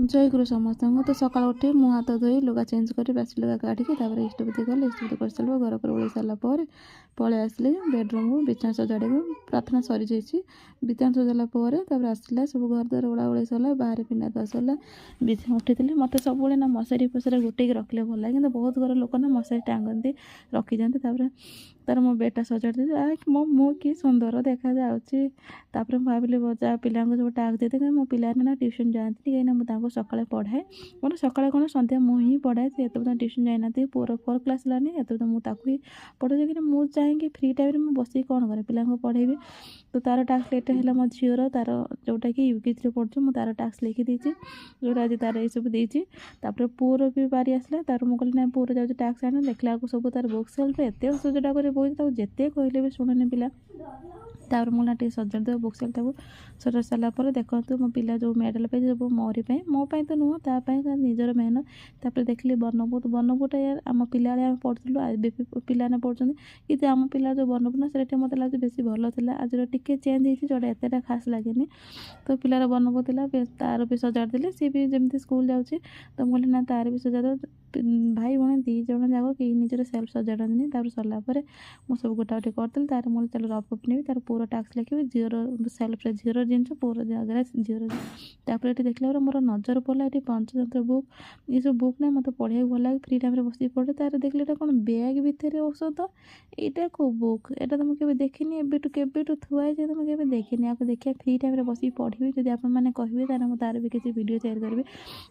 जय गुरु समस्त को। तो सकाल उठे मुँह हाथ धोई लुगा चेंज कर बासी लुगा काटिक इष्टबुद्धि कले। इष्टबुद्धि कर सारा घर पर ओढ़ सारापर पलि आसली बेडरूम को बिछना सजाड़ी प्रार्थना सरी जाइए। बिछना सजाला आसला सब घर द्वार ओला ओड़ी सरला बाहर पिंडा दवा सरला बिछना उठी मत सब ना मशारी फसारी गोटे रखले भल लगे। बहुत घर लोक ना मशारी टांगती रखी जाते। तार मो बेडटा सजाड़ी मो मुँह कि सुंदर देखा जाऊँगी। भाविली जा पिला सब टाक देते मो पिला ना ट्यूशन जाती कहीं मुझे सकाଳେ पढ़ाए मतलब सकाଳେ कौन सन्ध्या मुझे पढ़ाए से एत ट्यूशन जाना पुअर 4 क्लास लानी एत मुझे पढ़े कि मुझे चाहे फ्री टाइम में बस कौन करे पिला पढ़ेबी। तो तार टास्क लेट है मो झीर तार जोटा कि यूकेजी पढ़ु मुझे तार टास्क लिखी देती जो आज तार ये सब देती। पुअर भी बारी आसला तार मुझे कहली ना पुअर जाऊँ टास्क आने देखला सब तार बुक सेल्फ एत सजड़ा कर बोलते जिते कहले भी शुणुनि पिला। तापर मुझे सजाड़ देव बुक सेल्फ सजा सारापर देखो मो पिला जो मेडल पाई सब मोरी मोपाई तो नुह तापाई निजर मेहनत। तापर देखली बनबूटा यार आम पिला आम पढ़ुलु भी पिलाने पढ़ुं कि आम पिला जो बनबू ना से मतलब लगे बेस भल था। आज टे चेंज होती जोटा एतटा खास लगे। तो पिलार बनबू तार भी सजाड़ देले सी भी जमी स्कूल जाऊँगी। तो मुझे ना तार भी सजा दो भाई भाई 2 जन जाक कि निजर सेल्फ सजाड़ती। तापर सरलापर मुझे सब गोटा गोटे करदेली तार मुझे चल रफ कपी नेबी तार पुअर टास्क लिखी झीर सेल्फ झीर जिन पुअर जगह झीर। तापर ये देखला मोर नजर पड़ा ये पंचतंत्र बुक ये सब बुक ना मत पढ़ा भल लगे फ्री टाइम बस पढ़े। तार देखले कौन बैग भितर औषध यहाँ को बुक एटा तो मुझे देखनी एबेटू थुआई तुम के देखनी आपको देखिए फ्री टाइम बस पढ़ी जब आपने कहे तार भी किसी वीडियो शेयर करी।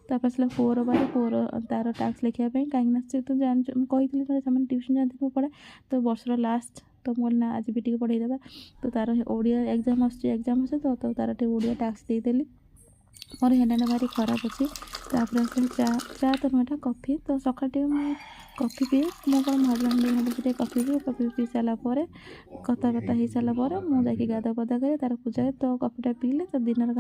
तापर आसला पुअर बार पुअर तार टास्क लिखापी कहीं से तो जान कही से ट्यूशन जाती पढ़ा तो वर्षर लास्ट। तो मुझे ना आज भी पढ़ेदेवा। तो तार ओडिया एग्जाम एग्जाम तो तार ओडिया टास्क देदेली मोर हेड भारी खराब अच्छी। तापर चा तो नुटा कॉफी तो सका कॉफी पीए मुझे कौन हजबैंड कॉफी पी सारापर कथा हो सारापर मुझे गाधा पदा करे तार पूजा तो कॉफीटा पीले तो दिन काम